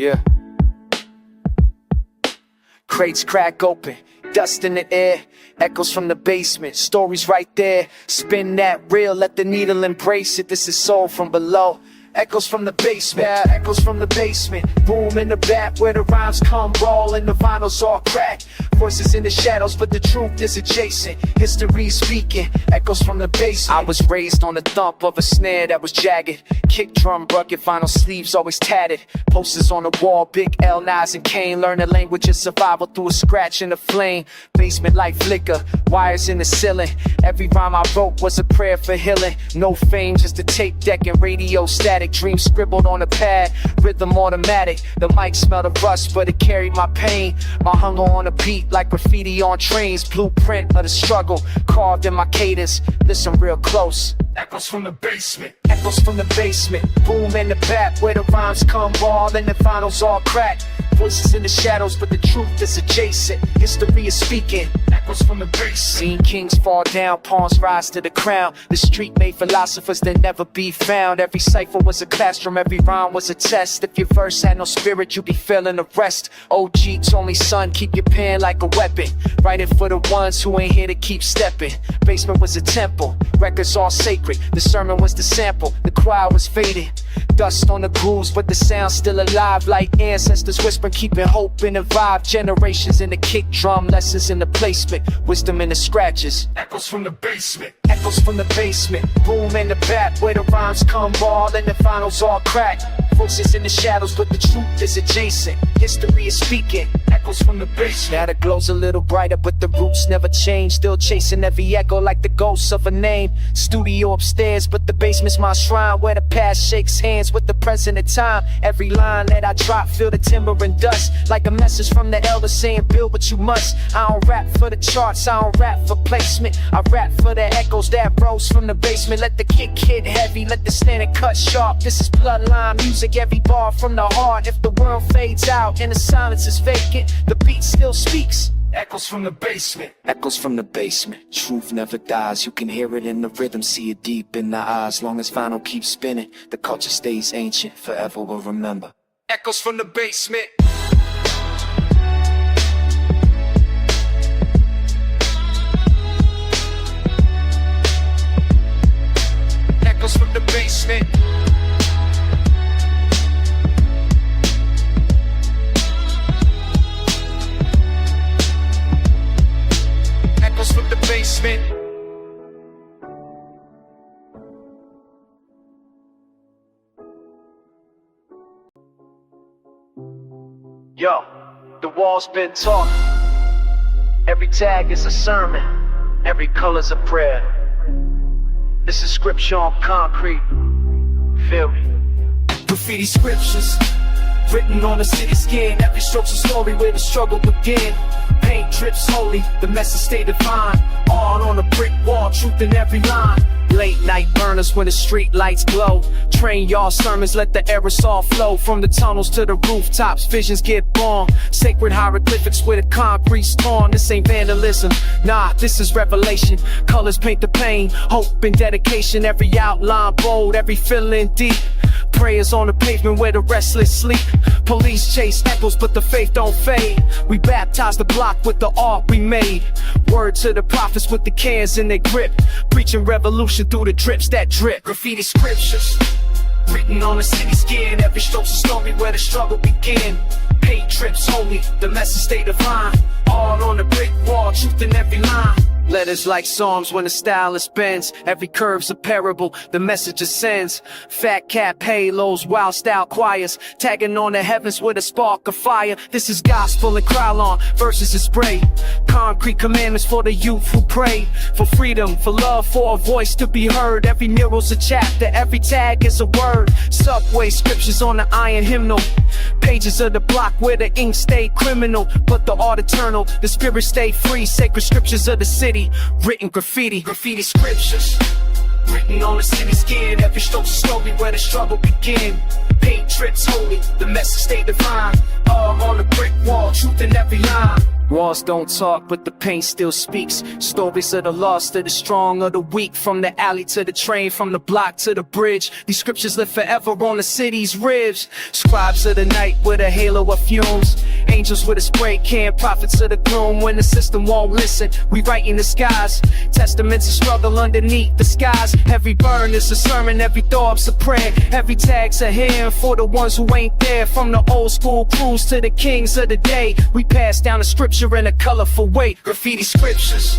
Yeah. Crates crack open, dust in the air, echoes from the basement, stories right there. Spin that reel, let the needle embrace it. This is soul from below. Echoes from the basement, yeah, echoes from the basement. Boom in the bap where the rhymes come raw and the vinyls all crack. Voices in the shadows, but the truth is adjacent. History speaking, echoes from the basement. I was raised on the thump of a snare that was jagged. Kick drum rugged, vinyl sleeves always tatted. Posters on the wall, big L, Nas and Kane. Learn the language of survival through a scratch in the flame. Basement light flicker, wires in the ceiling. Every rhyme I wrote was a prayer for healing. No fame, just a tape deck and radio static. Dreams scribbled on a pad, rhythm automatic. The mic smelled of rust, but it carried my pain. My hunger on a beat like graffiti on trains. Blueprint of the struggle, carved in my cadence. Listen real close. Echoes from the basement, echoes from the basement. Boom in the bap where the rhymes come raw and the finals all crack. Voices in the shadows, but the truth is adjacent. History is speaking, echoes from the basement. Seen kings fall down, pawns rise to the crown. The street made philosophers that never be found. Every cipher was a classroom, every rhyme was a test. If your verse had no spirit, you'd be feeling the rest. OG told me, son, keep your pen like a weapon. Write it for the ones who ain't here to keep stepping. Basement was a temple, records all sacred. The sermon was the sample, the choir was faded. Dust on the grooves, but the sound's still alive. Like ancestors whispering, keeping hope in the vibe. Generations in the kick drum, lessons in the placement. Wisdom in the scratches. Echoes from the basement, echoes from the basement. Boom in the bap where the rhymes come raw and the finals all crack. Voices in the shadows, but the truth is adjacent. History is speaking, echoes from the basement. Now the glow's a little brighter, but the roots never change. Still chasing every echo like the ghosts of a name. Studio upstairs, but the basement's my shrine, where the past shakes hands with the present of time. Every line that I drop, feel the timber and dust, like a message from the elder saying, build what you must. I don't rap for the charts, I don't rap for placement. I rap for the echoes that rose from the basement. Let the kick hit heavy, let the standard cut sharp. This is bloodline music, every bar from the heart. If the world fades out and the silence is vacant, the beat still speaks. Echoes from the basement, echoes from the basement. Truth never dies, you can hear it in the rhythm, see it deep in the eyes. Long as vinyl keeps spinning, the culture stays ancient, forever will remember. Echoes from the basement. Echoes from the basement. Echoes from the basement. Yo, the wall's been taught. Every tag is a sermon, every color's a prayer. This is scripture on concrete. Feel me? Graffiti scriptures written on the city skin. Every stroke's a story where the struggle began. Paint drips holy, the message stay divine. Art on a brick wall, truth in every line. Late night burners when the street lights glow. Train y'all sermons, let the aerosol flow. From the tunnels to the rooftops, visions get born. Sacred hieroglyphics with a concrete storm. This ain't vandalism, nah, this is revelation. Colors paint the pain, hope and dedication. Every outline bold, every feeling deep. Prayers on the pavement where the restless sleep. Police chase echoes, but the faith don't fade. We baptize the block with the art we made. Word to the prophets with the cans in their grip. Preaching revolution through the drips that drip. Graffiti scriptures written on the city skin. Every stroke's a story where the struggle began. Paint drips holy, the message stay divine. Art on the brick wall, truth in every line. Letters like psalms when the stylus bends. Every curve's a parable, the message ascends. Fat cap halos, wild style choirs, tagging on the heavens with a spark of fire. This is gospel and Krylon, verses is spray. Concrete commandments for the youth who pray. For freedom, for love, for a voice to be heard. Every mural's a chapter, every tag is a word. Subway scriptures on the iron hymnal. Pages of the block where the ink stayed criminal, but the art eternal, the spirit stayed free. Sacred scriptures of the city, written graffiti. Graffiti scriptures written on the city skin. Every stroke's a story where the struggle began. Paint drips holy, the message stay divine. All on the brick wall, truth in every line. Walls don't talk, but the pain still speaks. Stories of the lost, of the strong, of the weak. From the alley to the train, from the block to the bridge. These scriptures live forever on the city's ribs. Scribes of the night with a halo of fumes. Angels with a spray can, prophets of the gloom. When the system won't listen, we write in the skies. Testaments of struggle underneath the skies. Every burn is a sermon, every thought's a prayer. Every tag's a hymn for the ones who ain't there. From the old school crews to the kings of the day, we pass down the scripture in a colorful way. Graffiti scriptures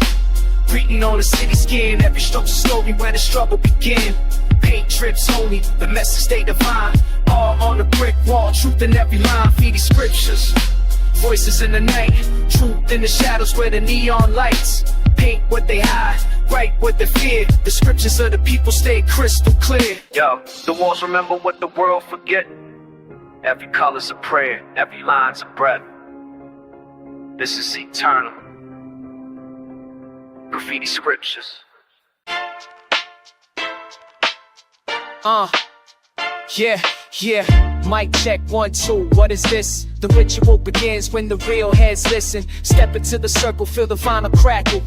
written on the city skin. Every stroke's a story where the struggle began. Paint drips holy, the message stay divine. All on the brick wall, truth in every line. Graffiti scriptures, voices in the night, truth in the shadows where the neon lights paint what they hide, write what they fear. The scriptures of the people stay crystal clear. Yo, the walls remember what the world forget. Every color's a prayer, every line's a breath. This is eternal. Graffiti scriptures. Yeah. Mic check 1, 2, what is this? The ritual begins when the real heads listen. Step into the circle, feel the vinyl crackle.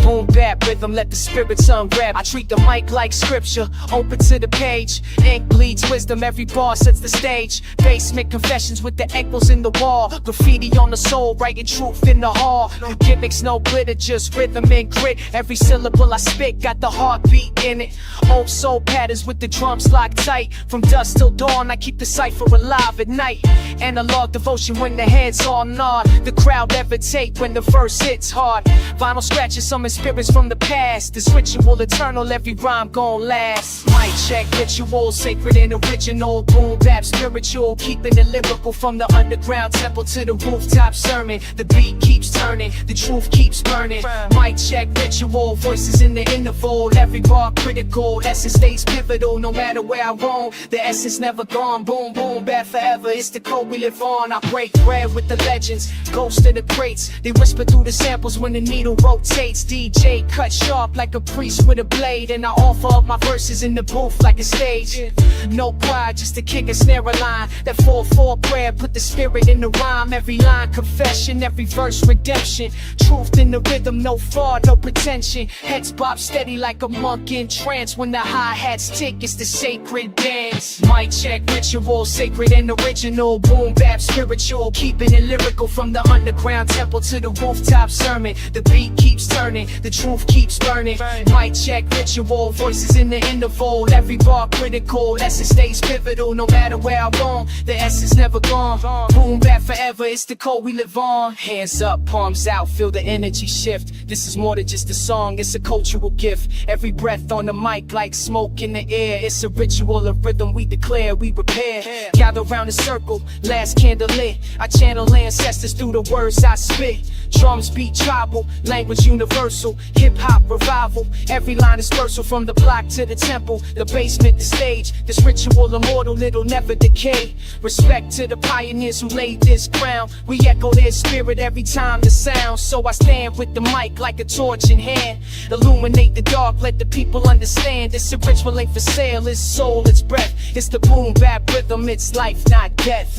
Boom bap rhythm, let the spirits unwrap. I treat the mic like scripture, open to the page. Ink bleeds wisdom, every bar sets the stage. Basement confessions with the echoes in the wall. Graffiti on the soul, writing truth in the hall. No gimmicks, no glitter, just rhythm and grit. Every syllable I spit got the heartbeat in it. Old soul patterns with the drums locked tight. From dusk till dawn, I keep the cipher alive at night. Analog devotion when the heads all nod. The crowd levitate when the verse hits hard. Vinyl scratches, summon spirits from the past. This ritual eternal, every rhyme gon' last. Mic check ritual, sacred and original. Boom bap spiritual, keeping it lyrical. From the underground temple to the rooftop sermon. The beat keeps turning, the truth keeps burning. Mic check ritual, voices in the interval. Every bar critical, essence stays pivotal. No matter where I roam, the essence never gone. Boom boom bap forever, it's the code we live on. I break bread with the legends, ghosts of the greats. They whisper through the samples when the needle rotates. DJ cut sharp like a priest with a blade. And I offer up my verses in the booth like a stage. No pride, just to kick a snare a line. That 4-4 prayer, put the spirit in the rhyme. Every line confession, every verse redemption. Truth in the rhythm, no fraud, no pretension. Heads bob steady like a monk in trance. When the hi-hats tick, it's the sacred dance. Mic check ritual, sacred and original. Boom bap spiritual, keeping it lyrical. From the underground temple to the rooftop sermon. The beat keeps turning, the truth keeps burning. Mic check ritual, voices in the interval. Every bar critical, essence stays pivotal. No matter where I roam, the essence never gone. Boom bap forever, it's the code we live on. Hands up, palms out, feel the energy shift. This is more than just a song, it's a cultural gift. Every breath on the mic like smoke in the air. It's a ritual, a rhythm we declare, we repair. Gather round the circle, last candle lit. I channel ancestors through the words I spit. Drums beat tribal, language universal. Hip-hop revival, every line is versatile. From the block to the temple, the basement, the stage. This ritual immortal, it'll never decay. Respect to the pioneers who laid this ground. We echo their spirit every time the sound. So I stand with the mic like a torch in hand. Illuminate the dark, let the people understand. This ritual ain't for sale, it's soul, it's breath. It's the boom bap rhythm, it's life, not death.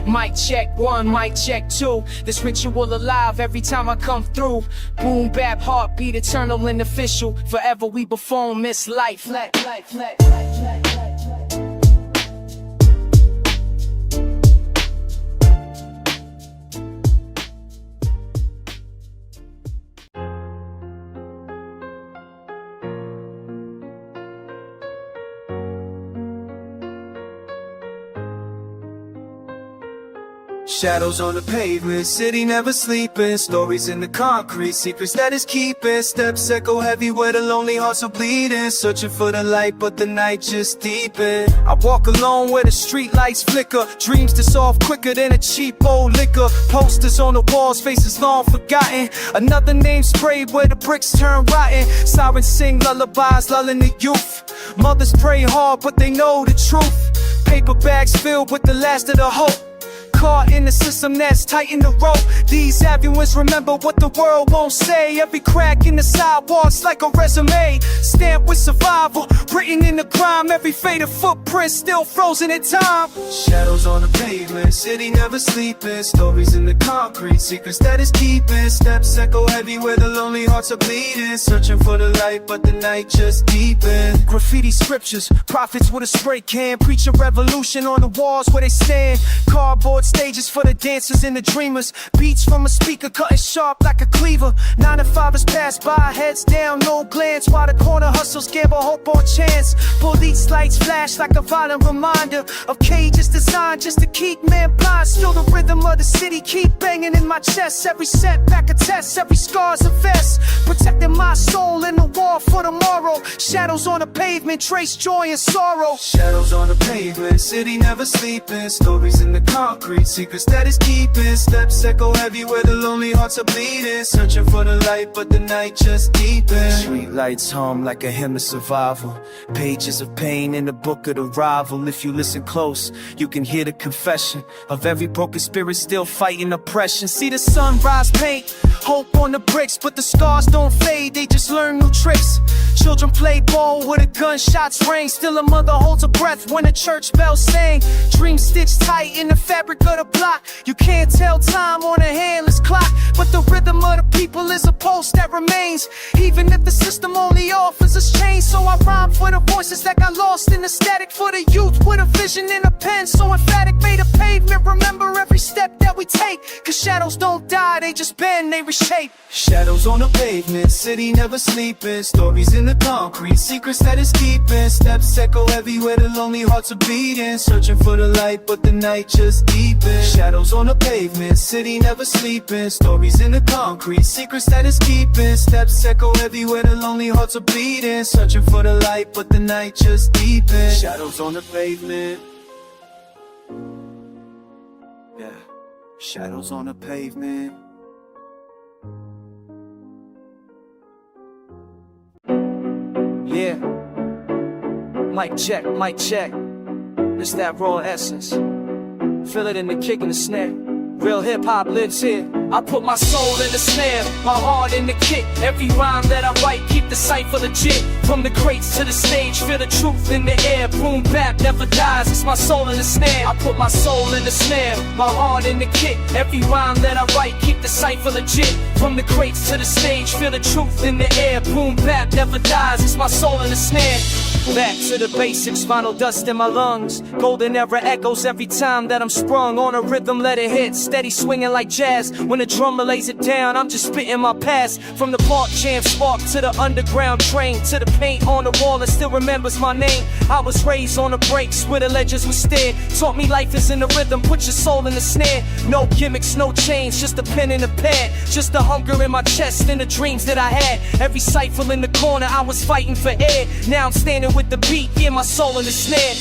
Mic check 1, mic check 2. This ritual alive every time I come through. Boom bap, heartbeat, eternal and official. Forever we perform this life. Shadows on the pavement, city never sleeping. Stories in the concrete, secrets that is keeping. Steps echo heavy where the lonely hearts are bleeding. Searching for the light, but the night just deepen. I walk alone where the street lights flicker. Dreams dissolve quicker than a cheap old liquor. Posters on the walls, faces long forgotten. Another name sprayed where the bricks turn rotten. Sirens sing lullabies, lulling the youth. Mothers pray hard, but they know the truth. Paper bags filled with the last of the hope. caught in the system that's tighten the rope. These avenues remember what the world won't say. Every crack in the sidewalks like a resume, stamped with survival, written in the grime. Every faded footprint still frozen in time. Shadows on the pavement, city never sleeping. Stories in the concrete, secrets that is keeping. Steps echo heavy where the lonely hearts are bleeding. Searching for the light, but the night just deepens. Graffiti scriptures, prophets with a spray can, preach a revolution on the walls where they stand. Cardboard stages for the dancers and the dreamers. Beats from a speaker cutting sharp like a cleaver. 9 to 5ers pass by, heads down, no glance, while the corner hustles gamble hope on chance. Police lights flash like a violent reminder of cages designed just to keep man blind. Still the rhythm of the city keep banging in my chest. Every setback a test, every scar's a vest, protecting my soul in the war for tomorrow. Shadows on the pavement trace joy and sorrow. Shadows on the pavement, city never sleeping. Stories in the concrete, secrets that is keeping. Steps echo heavy where the lonely hearts are bleeding. Searching for the light, but the night just deepens. Street lights hum like a hymn of survival. Pages of pain in the book of the rival. If you listen close, you can hear the confession of every broken spirit still fighting oppression. See the sunrise paint hope on the bricks, but the scars don't fade, they just learn new tricks. Children play ball with a gunshots ring. Still a mother holds her breath when the church bells sing. Dreams stitched tight in the fabric of the block. You can't tell time on a handless clock, but the rhythm of the people is a pulse that remains, even if the system only offers us change. So I rhyme for the voices that got lost in the static, for the youth with a vision and a pen so emphatic. Made a pavement remember every step that we take, cause shadows don't die, they just bend, they reshape. Shadows on the pavement, city never sleeping. Stories in the concrete, secrets that is keeping. Steps echo heavy where the lonely hearts are beating. Searching for the light, but the night just deepens. Shadows on the pavement, city never sleeping. Stories in the concrete, secrets that is keeping. Steps echo heavy where the lonely hearts are bleeding. Searching for the light, but the night just deepens. Shadows on the pavement. Yeah, shadows on the pavement. Yeah, mic check, mic check. It's that raw essence. Feel it in the kick and the snare. Real hip-hop lives here. I put my soul in the snare, my heart in the kick. Every rhyme that I write, keep the cipher legit. From the crates to the stage, feel the truth in the air. Boom Bap never dies, it's my soul in the snare. I put my soul in the snare, my heart in the kick. Every rhyme that I write, keep the cipher legit. From the crates to the stage, feel the truth in the air. Boom Bap never dies, it's my soul in the snare. Back to the basics, vinyl dust in my lungs. Golden era echoes every time that I'm sprung. On a rhythm, let it hit, steady swinging like jazz. When the drummer lays it down, I'm just spitting my past. From the park jam spark to the underground train, to the paint on the wall that still remembers my name. I was raised on the breaks where the legends were stared. Taught me life is in the rhythm, put your soul in the snare. No gimmicks, no chains, just a pen and a pad. Just the hunger in my chest and the dreams that I had. Every cipher in the corner, I was fighting for air. Now I'm standing with the beat, yeah, my soul in the snare.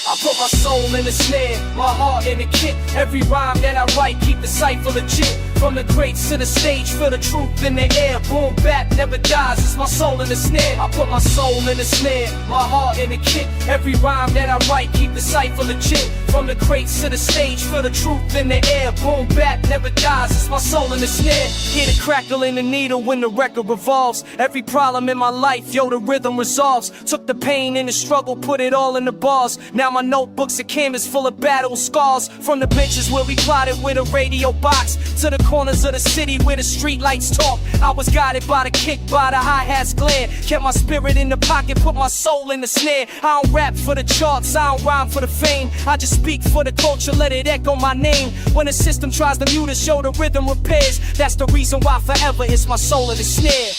I put my soul in the snare, my heart in the kick. Every rhyme that I write, keep the cipher legit. From the crates to the stage, feel the truth in the air. Boom Bap never dies, it's my soul in the snare. I put my soul in the snare, my heart in the kick. Every rhyme that I write, keep the cipher legit. From the crates to the stage, feel the truth in the air. Boom Bap never dies, it's my soul in the snare. Hear the crackle in the needle when the record revolves. Every problem in my life, yo, the rhythm resolves. Took the pain and the struggle, put it all in the bars. Now my notebook's a canvas full of battle scars. From the benches where we plotted with a radio box, to the corners of the city where the street lights talk. I was guided by the kick, by the hi-hat's glare. Kept my spirit in the pocket, put my soul in the snare. I don't rap for the charts, I don't rhyme for the fame. I just speak for the culture, let it echo my name. When the system tries to mute us, show the rhythm repairs. That's the reason why forever it's my soul in the snare.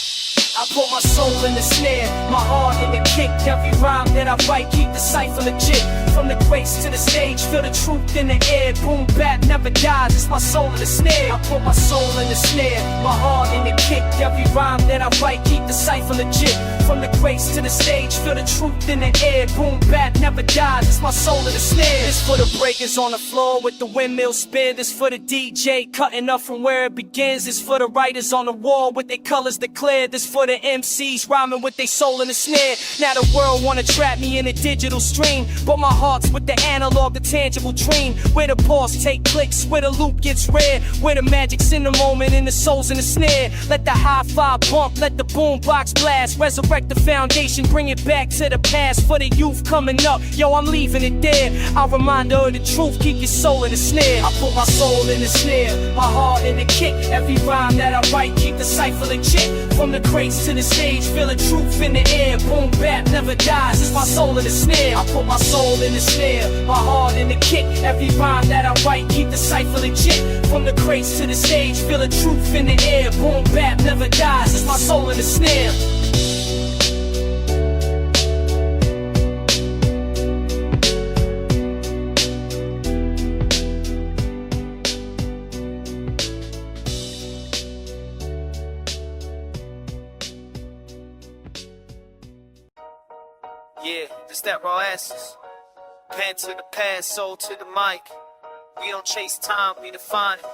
I put my soul in the snare, my heart in the kick. Every rhyme that I write, keep the cipher legit. From the crates to the stage, feel the truth in the air. Boom Bap never dies, it's my soul in the snare. I put my soul in the snare, my heart in the kick. Every rhyme that I write, keep the cipher legit. From the grace to the stage, feel the truth in the air. Boom bap never dies, it's my soul in the snare. This for the breakers on the floor with the windmill spin. This for the DJ cutting up from where it begins. This for the writers on the wall with their colors declared. This for the MCs rhyming with their soul in the snare. Now the world wanna trap me in a digital stream, but my heart's with the analog, the tangible dream. Where the pause take clicks, where the loop gets rare, where the magic's in the moment and the soul's in the snare. Let the hi-fi bump, let the boom box blast. Resurrect the foundation, bring it back to the past. For the youth coming up, yo, I'm leaving it there. I'll remind her of the truth, keep your soul in the snare. I put my soul in the snare, my heart in the kick. Every rhyme that I write, keep the cipher legit. From the crates to the stage, feel the truth in the air. Boom bap never dies, it's my soul in the snare. I put my soul in the snare, my heart in the kick. Every rhyme that I write, keep the cipher legit. From the crates to the stage, feel the truth in the air. Boom bap never dies, it's my soul in the snare. Yeah, it's that raw essence. Pen to the pen, soul to the mic. We don't chase time, we define it.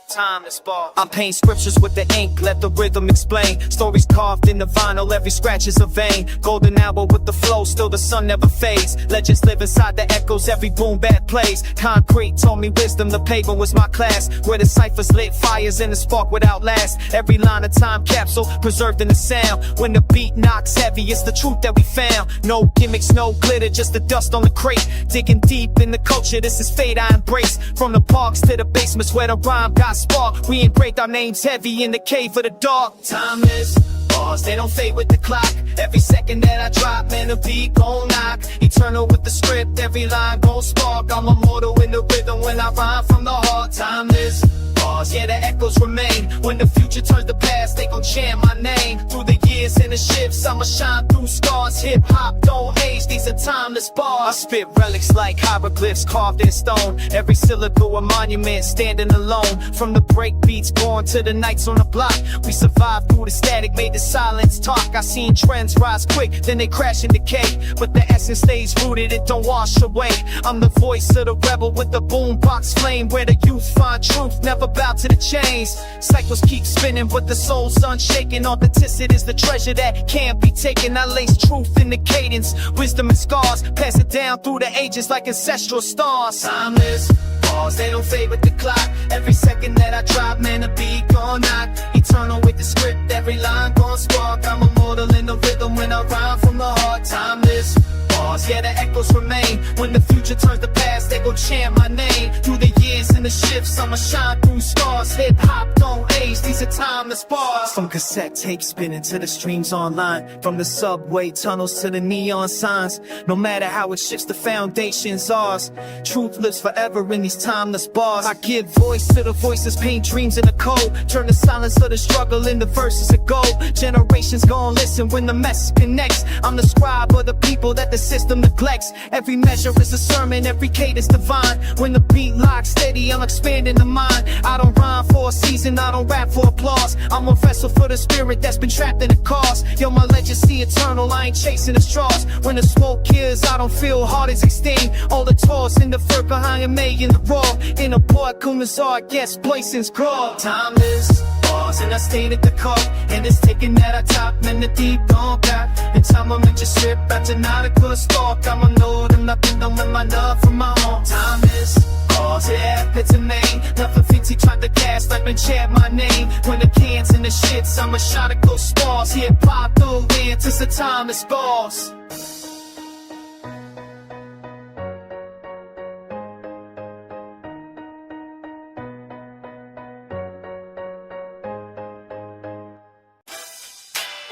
Timeless bar. I paint scriptures with the ink, let the rhythm explain. Stories carved in the vinyl, every scratch is a vein. Golden hour with the flow, still the sun never fades. Legends live inside the echoes, every boom bap plays. Concrete told me wisdom, the pavement was my class. Where the ciphers lit fires and the spark would outlast. Every line a time capsule, preserved in the sound. When the beat knocks heavy, it's the truth that we found. No gimmicks, no glitter, just the dust on the crate. Digging deep in the culture, this is fate I embrace. From the parks to the basements where the rhyme got spark. We engraved our names heavy in the cave of the dark. Timeless bars, they don't fade with the clock. Every second that I drop, man, the beat gon' knock. Eternal with the script, every line gon' spark. I'm immortal in the rhythm when I rhyme from the heart. Timeless bars, yeah, the echoes remain. When the future turns to past, they gon' chant my name. Through the years and the shifts, I'ma shine through scars. Hip-hop don't age, these are timeless bars. I spit relics like hieroglyphs carved in stone. Every syllable a monument, standing alone. From the break beats born to the nights on the block, we survived through the static, made the silence talk. I seen trends rise quick, then they crash and decay, but the essence stays rooted, it don't wash away. I'm the voice of the rebel with the boombox flame, where the youth find truth, never bow to the chains. Cycles keep spinning, but the soul's unshaken. Authenticity is the treasure that can't be taken. I lace truth in the cadence, wisdom and scars, pass it down through the ages like ancestral stars. Timeless bars, they don't fade with the clock. Every second that I drop, man, the beat gon' knock. Eternal with the script, every line gon' spark. I'm immortal in the rhythm when I rhyme from the heart. Timeless bars, yeah, the echoes remain. When the future turns to past, they gon' chant my name. Through the years and the shifts, I'ma shine through scars. Hip-hop don't age, these are timeless bars. From cassette tape spinning to the streams online, from the subway tunnels to the neon signs. No matter how it shifts, the foundation's ours. Truth lives forever in these timeless bars. I give voice to the voices, paint dreams in the code. Turn the silence of the struggle into verses of gold. Generations gon' listen when the message connects. I'm the scribe of the people that the system neglects. Every measure is a sermon, every cadence divine. When the beat locks steady, I'm expanding the mind. I don't rhyme for a season, I don't rap for applause. I'm a vessel for the spirit that's been trapped in the cause. Yo, my legacy eternal, I ain't chasing the straws. When the smoke clears, I don't feel hard as extinct. All the toss in the fur behind me in the raw. In a boy, Kumazar, guess Blaison's crawl. Timeless bars, and I stayed at the car. And it's taking that I top, man, the deep don't got. In time I'm in just strip, back to not a good stalk. I'm a node, I'm nothing done with my love from my home. Timeless bars, yeah, it's a name. Nothing fancy, tried to gas, like me chant my name. When the cans and the shits, I'm a shot of ghost stars. Hip-hop through dance, it's a timeless bars.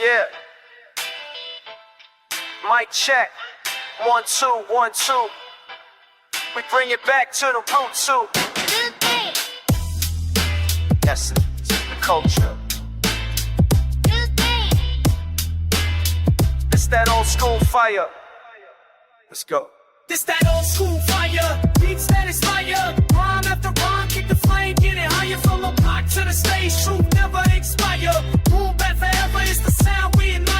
Yeah. Mic check. 1, 2, 1, 2. We bring it back to the root too. Yes, the culture. It's that old school fire. Let's go. This that old school fire, beats that inspire. Rhyme after rhyme, kick the flame, get it higher from the block to the stage. Truth never expire. Boom bap forever is the sound we admire.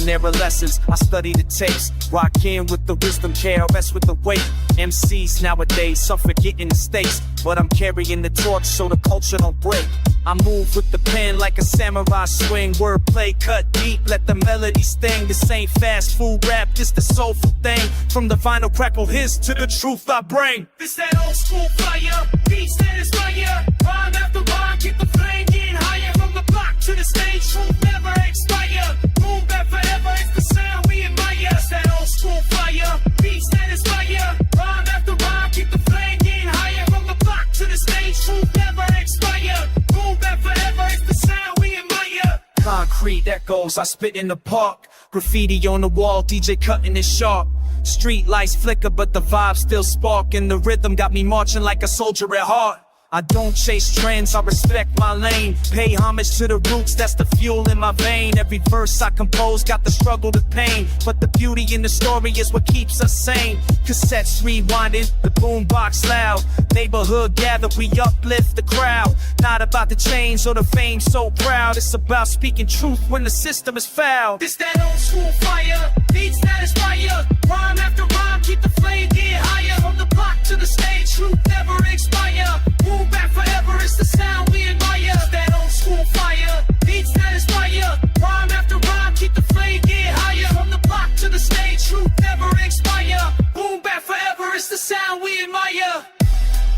era lessons. I study the tapes, rock in with the wisdom, KRS with the weight. MCs nowadays suffer getting the stakes, but I'm carrying the torch so the culture don't break. I move with the pen like a samurai swing. Wordplay cut deep, let the melody sting. This ain't fast food rap, this the soulful thing. From the vinyl crackle his to the truth I bring. This that old school fire, beats that inspire. Rhyme after rhyme, keep the flame getting higher. From the block to the stage, truth never expire. Boom Bap forever, it's the sound we admire. This that old school fire, beats that inspire. Rhyme after rhyme, keep the flame getting higher. From the block to the stage, truth never expire. Boom Bap forever, it's the sound we admire. Concrete echoes, I spit in the park. Graffiti on the wall, DJ cutting it sharp. Street lights flicker, but the vibe still spark. And the rhythm got me marching like a soldier at heart. I don't chase trends, I respect my lane. Pay homage to the roots, that's the fuel in my vein. Every verse I compose got the struggle, the pain. But the beauty in the story is what keeps us sane. Cassettes rewinding, the boombox loud. Neighborhood gather, we uplift the crowd. Not about the change or the fame, so proud. It's about speaking truth when the system is foul. This that old school fire, beats that inspire. Rhyme after rhyme, keep the flame get higher. From the block to the stage, truth never expire. Boom Bap forever, it's the sound we admire. This that old school fire, beats that inspire. Rhyme after rhyme, keep the flame get higher. From the block to the stage, truth never expire. Boom Bap forever, it's the sound we admire.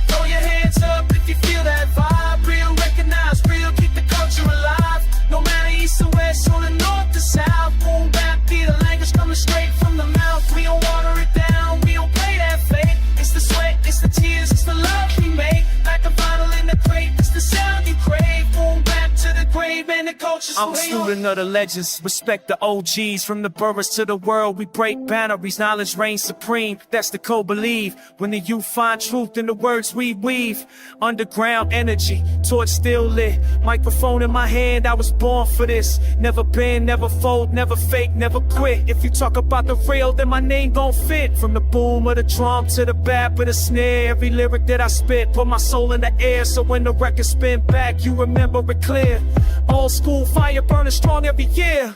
Throw your hands up if you feel that vibe. Real, recognize real, keep the culture alive. No matter east or west, or the north to south. Boom Bap be the language coming straight from the mouth. We don't water it down, we don't play that fake. It's the sweat, it's the tears, it's the love we make. Like a vinyl in the crate, it's the sound you crave. Boom Bap to the grave, and the culture's I'm a student of the legends, respect the OGs. From the boroughs to the world, we break boundaries, knowledge reigns supreme. That's the code believe. When the youth find truth in the words we weave. Underground energy, torch still lit. Microphone in my hand, I was born for this. Never bend, never fold, never fake, never quit. If you talk about the real, then my name gon' fit. From the boom of the drum to the bap of the snare. Every lyric that I spit, put my soul in the air. So when the record spin back, you remember it clear. Old school fire burning strong every year.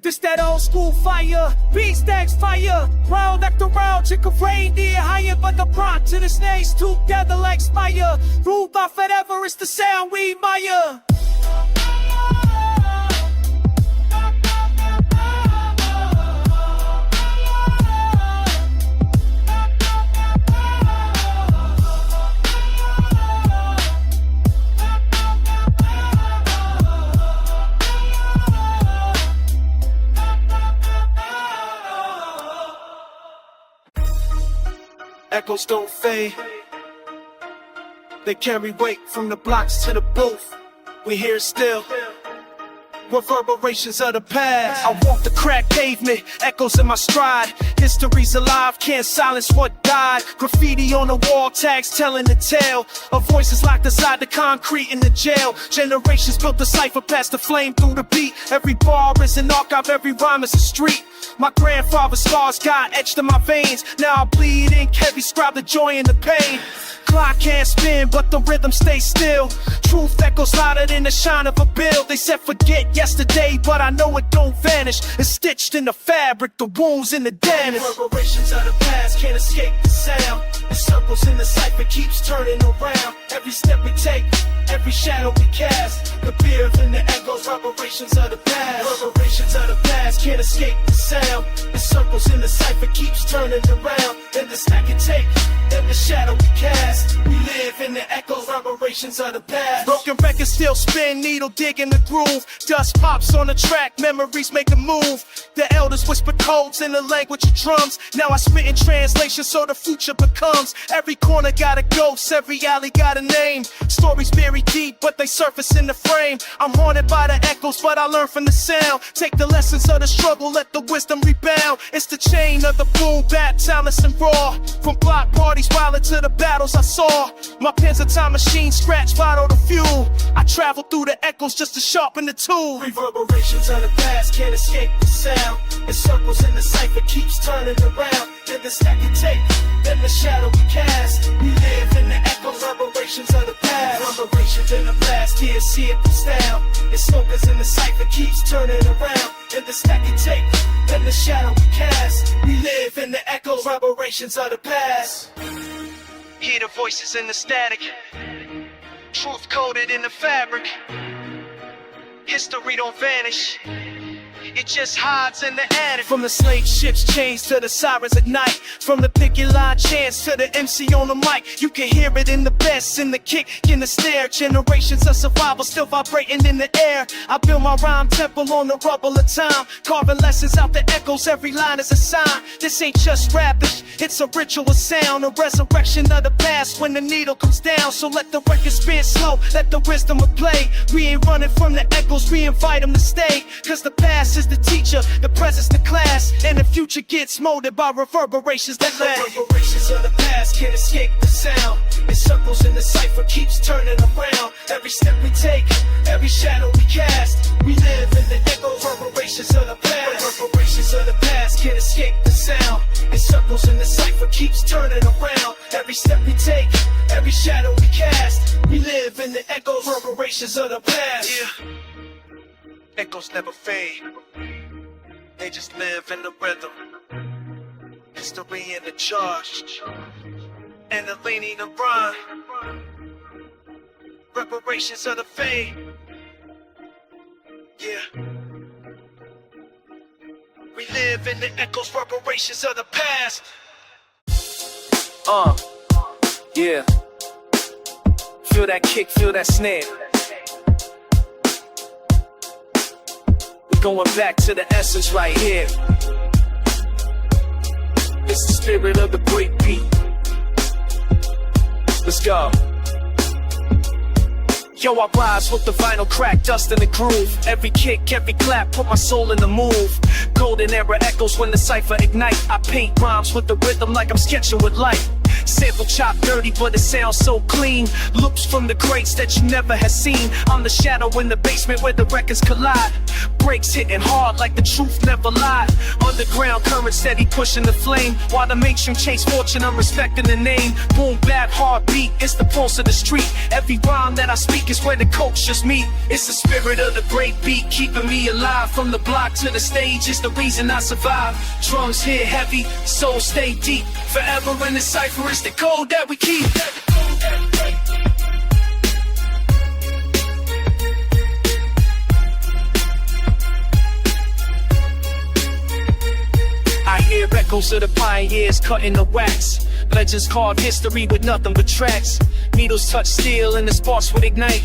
This that old school fire, beat stacks fire. Round after round, chick of reindeer higher. But the prompt to the snakes together like spire. Ruled by forever, it's the sound we admire. Echoes don't fade. They carry weight from the blocks to the booth. We here still. Reverberations of the past. I walk the crack pavement, echoes in my stride. History's alive, can't silence what died. Graffiti on the wall, tags telling the tale of voices locked inside the concrete in the jail. Generations built the cipher past the flame through the beat. Every bar is an archive, every rhyme is a street. My grandfather's scars got etched in my veins. Now I bleed ink heavy, scribe the joy and the pain. Clock can't spin, but the rhythm stays still. Truth echoes louder than the shine of a bill. They said forget yesterday, but I know it don't vanish. It's stitched in the fabric, the wounds in the damage. Reverberations of the past can't escape the sound. The circles in the cipher keeps turning around. Every step we take, every shadow we cast. The beer in the echoes, reverberations of the past. Reverberations of the past can't escape the sound. The circles in the cipher keeps turning around. And the stack you take, and the shadow we cast. We live in the echoes, reverberations of the past. Broken records still spin, needle digging the groove. Dust pops on the track, memories make a move. The elders whisper codes in the language of drums. Now I spit in translation so the future becomes. Every corner got a ghost, every alley got a name. Stories buried deep, but they surface in the frame. I'm haunted by the echoes, but I learn from the sound. Take the lessons of the struggle, let the wisdom rebound. It's the chain of the boom bap, timeless and raw. From block parties, violent to the battles I saw. My pen's a time machine, scratch, bottle the fuel. I travel through the echoes just to sharpen the tool. Reverberations of the past can't escape the sound. It circles in the cipher, keeps turning around. Then the stack you take, then the shadow we cast. We live in the echoes, reverberations of the past. Reverberations in the past, here see it goes down. It circles in the cipher, keeps turning around. in the stacky tape, in the shadow we cast. We live in the echoes, reverberations of the past. Hear the voices in the static, truth coded in the fabric. History don't vanish, it just hides in the attic. From the slave ships chains to the sirens at night, from the picket line chants to the MC on the mic, you can hear it in the bass, in the kick, in the snare. Generations of survival still vibrating in the air. I build my rhyme temple on the rubble of time, carving lessons out the echoes, every line is a sign. This ain't just rapping, it's a ritual sound, a resurrection of the past when the needle comes down. So let the record spin slow, let the wisdom of play. We ain't running from the echoes, we invite them to stay. Cause the past is the teacher, the present's the class, and the future gets molded by reverberations that last. Reverberations of the past can't escape the sound. It circles in the cipher, keeps turning around. Every step we take, every shadow we cast. We live in the echoes, reverberations of the past. Reverberations of the past can't escape the sound. It circles in the cipher, keeps turning around. Every step we take, every shadow we cast. We live in the echoes, reverberations of the past. Yeah. Echoes never fade, they just live in the rhythm. History in the charge, and the leaning of rhyme. Reparations of the fade. Yeah. We live in the echoes, reparations of the past. Yeah. Feel that kick, feel that snare. Going back to the essence right here. It's the spirit of the break beat. Let's go. Yo, I rise with the vinyl crack, dust in the groove. Every kick, every clap, put my soul in the move. Golden era echoes when the cipher ignite. I paint rhymes with the rhythm like I'm sketching with light. Sample chop dirty, but it sounds so clean. Loops from the greats that you never had seen. I'm the shadow in the basement where the records collide. Breaks hitting hard like the truth never lied. Underground current steady pushing the flame, while the mainstream chase fortune, I'm respecting the name. Boom bap, heartbeat, it's the pulse of the street. Every rhyme that I speak is where the cultures meet. It's the spirit of the break beat, keeping me alive. From the block to the stage, it's the reason I survive. Drums hit heavy, soul stay deep. Forever in the cipher, it's the code that we keep. I hear echoes of the pioneers cutting the wax. Legends carved history with nothing but tracks. Needles touch steel and the sparks would ignite.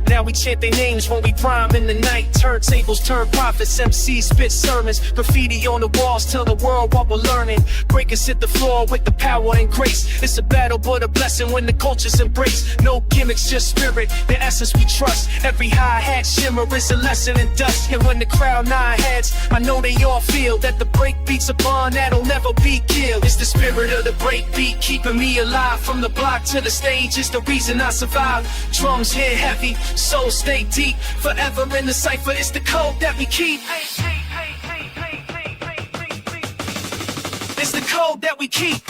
Now we chant their names when we rhyme in the night. Turntables turn prophets, MCs spit sermons. Graffiti on the walls tell the world what we're learning. Breakers hit the floor with the power and grace. It's a battle but a blessing when the culture's embraced. No gimmicks, just spirit, the essence we trust. Every hi-hat shimmer is a lesson in dust. And when the crowd nod heads, I know they all feel that the break beat's a bond that'll never be killed. It's the spirit of the break beat, keeping me alive. From the block to the stage, it's the reason I survive. Drums hit heavy, soul stay deep. Forever in the cipher, it's the code that we keep. It's the code that we keep.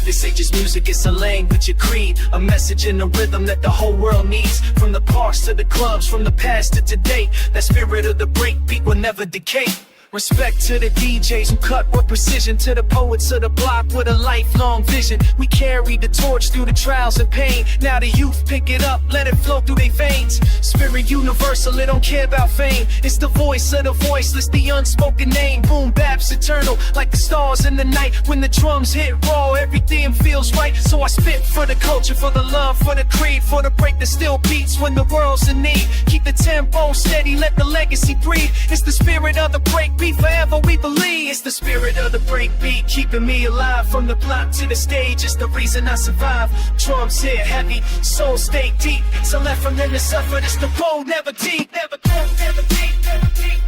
This ain't just music, it's a language, a creed, a message in a rhythm that the whole world needs. From the parks to the clubs, from the past to today, that spirit of the break beat will never decay. Respect to the DJs who cut with precision, to the poets of the block with a lifelong vision. We carry the torch through the trials and pain. Now the youth pick it up, let it flow through their veins. Spirit universal, it don't care about fame. It's the voice of the voiceless, the unspoken name. Boom bap's eternal, like the stars in the night. When the drums hit raw, everything feels right. So I spit for the culture, for the love, for the creed, for the break that still beats when the world's in need. Keep the tempo steady, let the legacy breathe. It's the spirit of the break beat, forever we believe. It's the spirit of the break beat, keeping me alive. From the block to the stage, it's the reason I survive. Drums hit heavy, soul stay deep. So left from them to suffer, it's the road never deep. Never deep, never deep, never deep.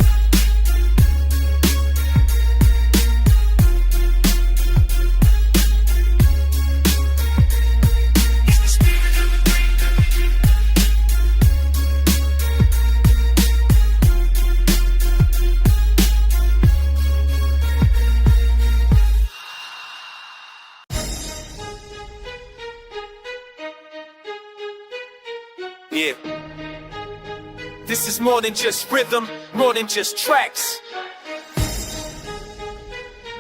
Yeah. This is more than just rhythm, more than just tracks.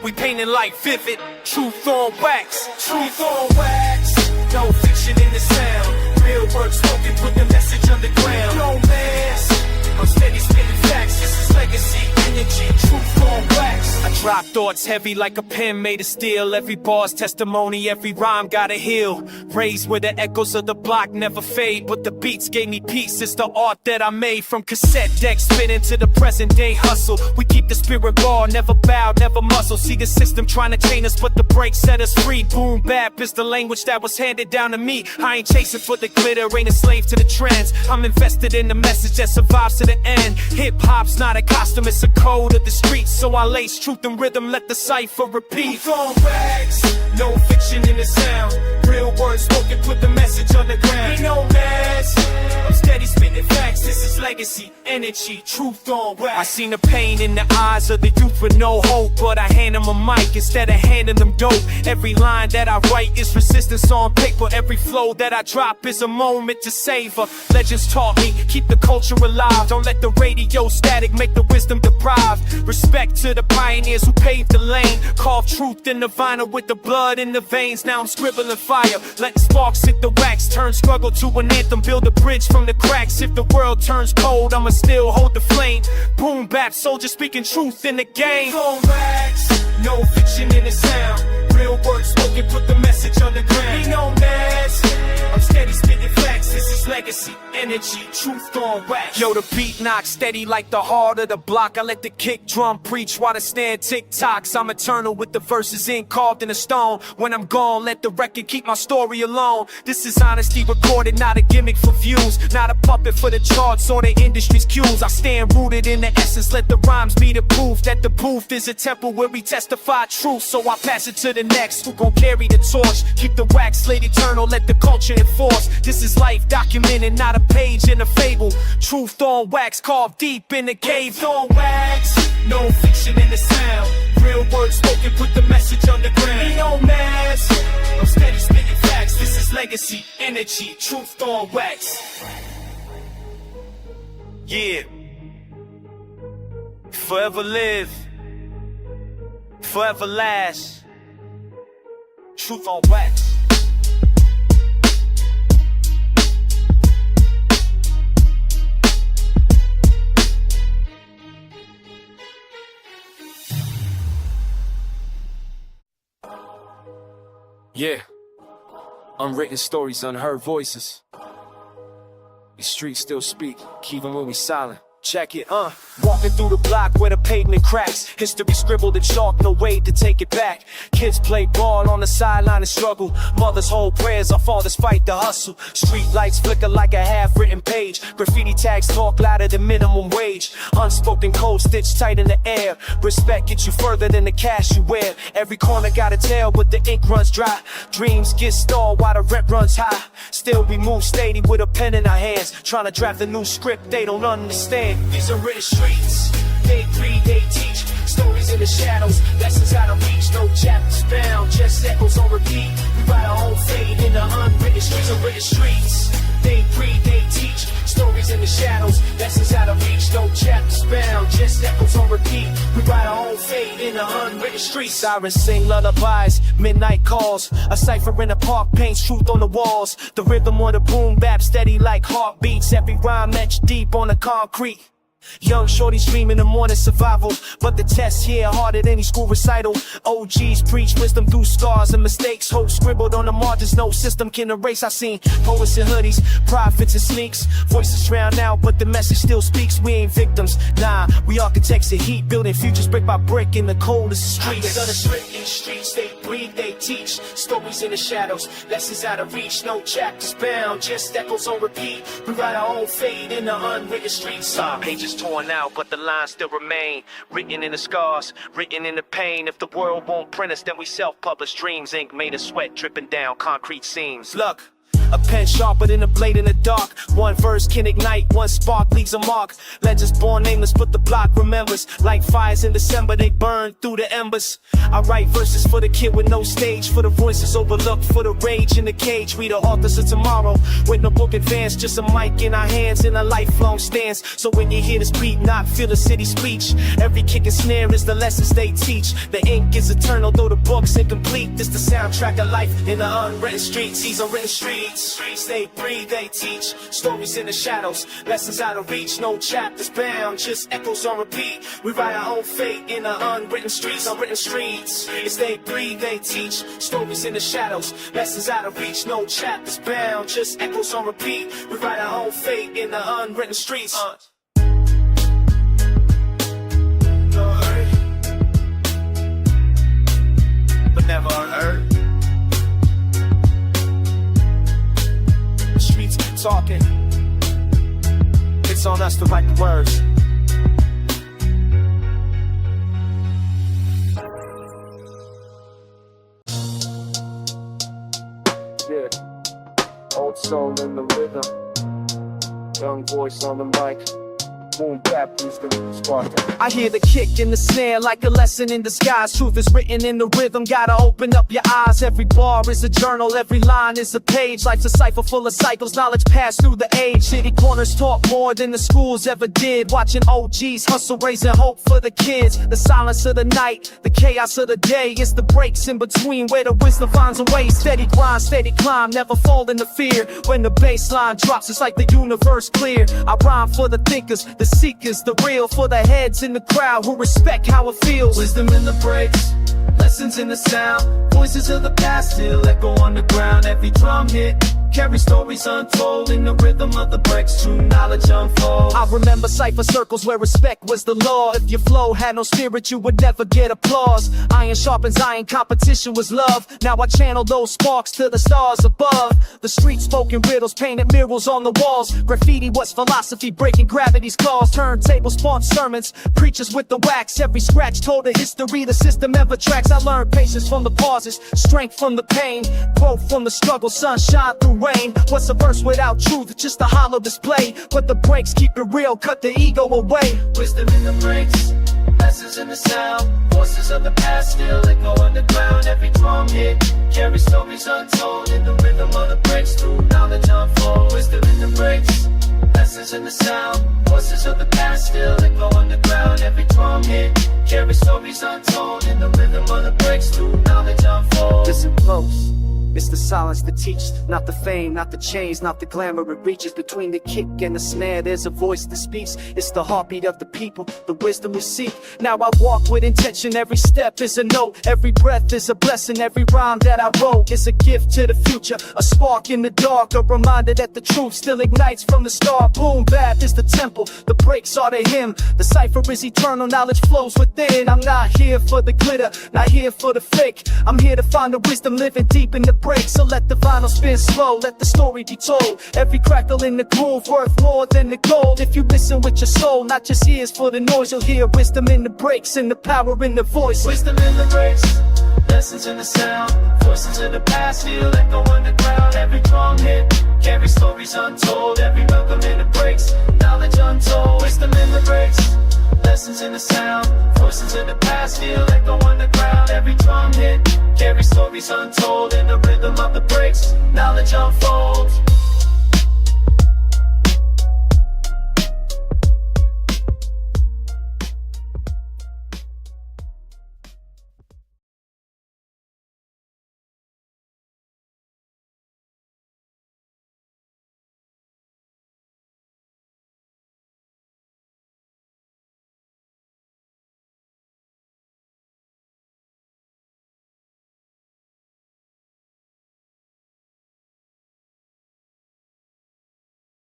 We painting like vivid, truth on wax. Truth on wax. No fiction in the sound. Real words spoken, put the message underground. No mask. I'm steady spitting facts. This is legacy, energy, truth on wax. I drop thoughts heavy like a pen made of steel. Every bar's testimony, every rhyme gotta heal. Raised where the echoes of the block never fade, but the beats gave me peace. It's the art that I made from cassette decks spinning to the present day hustle. We keep the spirit raw, never bow, never muscle. See the system trying to chain us, but the break set us free. Boom Bap is the language that was handed down to me. I ain't chasing for the glitter, ain't a slave to the trends. I'm invested in the message that survives to the end. Hip hop's not a costume, it's a code of the streets. So I lace truth and rhythm, let the cipher repeat. Truth on wax, no fiction in the sound. Real words spoken, put the message on the ground. Ain't no mask, I'm steady spitting facts. This is legacy, energy, truth on wax. I seen the pain in the eyes of the youth with no hope, but I hand them a mic instead of handing them dope. Every line that I write is resistance on paper. Every flow that I drop is a moment to savor. Legends taught me, keep the culture alive. Don't let the radio static make the wisdom deprived. Respect to the pioneers who paved the lane. Carve truth in the vinyl with the blood in the veins. Now I'm scribbling fire, letting sparks hit the wax. Turn struggle to an anthem, build a bridge from the cracks. If the world turns cold, I'ma still hold the flame. Boom Bap, soldier speaking truth in the game. On wax, no fiction in the sound. Real words spoken, put the message on the ground. Ain't no mask, I'm steady spitting facts. This is legacy, energy, truth on wax. Yo, the beat knocks steady like the heart of the block. I let the kick drum preach while the stand tick-tocks. I'm eternal with the verses carved in the stone. When I'm gone, let the record keep my story alone. This is honesty recorded, not a gimmick for views. Not a puppet for the charts or the industry's cues. I stand rooted in the essence, let the rhymes be the proof that the booth is a temple where we testify truth. So I pass it to the next, who gon' carry the torch. Keep the wax slate eternal, let the culture enforce. This is life documented, not a page in a fable. Truth on wax, carved deep in the cave. On wax, no fiction in the sound. Real words spoken, put the message on the ground. Ain't no mask, I'm steady spitting facts. This is legacy, energy, truth on wax. Yeah. Forever live, forever last. Truth on wax. Yeah, unwritten stories, unheard voices. The streets still speak, even when we silent. Check it, walking through the block where the pavement cracks. History scribbled in chalk, no way to take it back. Kids play ball on the sideline and struggle. Mothers hold prayers, our fathers fight the hustle. Street lights flicker like a half-written page. Graffiti tags talk louder than minimum wage. Unspoken code stitched tight in the air. Respect gets you further than the cash you wear. Every corner got a tale, but the ink runs dry. Dreams get stalled while the rent runs high. Still we move steady with a pen in our hands, trying to draft a new script they don't understand. These are written streets, they breathe, they teach. Stories in the shadows, lessons out of reach. No chapters bound, just echoes on repeat. We write our own fate in the unwritten streets. Unwritten streets, they breathe, they teach. Stories in the shadows, lessons out of reach. No chapters bound, just echoes on repeat. We write our own fate in the unwritten streets. Sirens sing lullabies, midnight calls. A cipher in the park paints truth on the walls. The rhythm on the boom bap steady like heartbeats. Every rhyme etched deep on the concrete. Young shorties dream in the morning survival, but the test here harder than any school recital. OGs preach wisdom through scars and mistakes. Hope scribbled on the margins, no system can erase. I seen poets in hoodies, prophets and sneaks. Voices drown out, but the message still speaks. We ain't victims, nah, we architects of heat, building futures brick by brick in the coldest streets. Unwritten streets, they breathe, they teach. Stories in the shadows, lessons out of reach. No chapters bound, just echoes on repeat. We write our own fate in the unwritten streets. Pages torn out, but the lines still remain. Written in the scars, written in the pain. If the world won't print us, then we self-publish dreams. Ink made of sweat dripping down concrete seams. Look, a pen sharper than a blade in the dark. One verse can ignite, one spark leaves a mark. Legends born nameless, but the block remembers. Like fires in December, they burn through the embers. I write verses for the kid with no stage, for the voices overlooked, for the rage in the cage. We the authors of tomorrow, with no book advance, just a mic in our hands and a lifelong stance. So when you hear this beat knock, feel the city speech. Every kick and snare is the lessons they teach. The ink is eternal, though the book's incomplete. This the soundtrack of life in the unwritten streets. These unwritten streets, they breathe, they teach. Stories in the shadows, lessons out of reach. No chapters bound, just echoes on repeat. We write our own fate in the unwritten streets. Unwritten streets, it's they breathe, they teach. Stories in the shadows, lessons out of reach. No chapters bound, just echoes on repeat. We write our own fate in the unwritten streets. But never unheard. The streets keep talking. It's on us to write the words. Yeah, old soul in the rhythm, young voice on the mic. Boom Bap is the spark. I hear the kick and the snare like a lesson in disguise. Truth is written in the rhythm, gotta open up your eyes. Every bar is a journal, every line is a page. Life's a cipher full of cycles, knowledge passed through the age. City corners taught more than the schools ever did. Watching OGs hustle, raising hope for the kids. The silence of the night, the chaos of the day. It's the breaks in between where the wisdom finds a way. Steady grind, steady climb, never fall into fear. When the bass line drops, it's like the universe clear. I rhyme for the thinkers, the seekers, the real, for the heads in the crowd who respect how it feels. Wisdom in the breaks, lessons in the sound. Voices of the past still echo underground. Every drum hit carry stories untold in the rhythm of the breaks. True knowledge unfolds. I remember cypher circles where respect was the law. If your flow had no spirit, you would never get applause. Iron sharpens iron, competition was love. Now I channel those sparks to the stars above. The streets spoken riddles, painted murals on the walls. Graffiti was philosophy, breaking gravity's claws. Turntables spawned sermons, preachers with the wax. Every scratch told a history the system ever tracks. I learned patience from the pauses, strength from the pain, growth from the struggle, sunshine through rain. What's a verse without truth? Just a hollow display. But the breaks keep it real, cut the ego away. Wisdom in the breaks, lessons in the sound. Voices of the past still echo underground. Every drum hit carry stories untold in the rhythm of the breaks. Through knowledge unfold. Wisdom in the breaks, lessons in the sound. Voices of the past still echo underground. Every drum hit carry stories untold in the rhythm of the breaks. Through knowledge unfold. Listen close. It's the silence that teaches, not the fame, not the chains, not the glamour. It reaches between the kick and the snare. There's a voice that speaks. It's the heartbeat of the people, the wisdom we seek. Now I walk with intention. Every step is a note. Every breath is a blessing. Every rhyme that I wrote is a gift to the future. A spark in the dark, a reminder that the truth still ignites from the start. Boom Bap is the temple, the breaks are the hymn. The cipher is eternal, knowledge flows within. I'm not here for the glitter, not here for the fake. I'm here to find the wisdom living deep in the break. So let the vinyl spin slow, let the story be told. Every crackle in the groove worth more than the gold. If you listen with your soul, not just ears for the noise, you'll hear wisdom in the breaks and the power in the voice. Wisdom in the breaks, lessons in the sound. Voices of the past still echo underground. Every drum hit carry stories untold. Every rhythm in the breaks, knowledge untold. Wisdom in the breaks, lessons in the sound. Voices of the past still echo underground. Every drum hit carry stories untold in the rhythm of the breaks. Knowledge unfolds.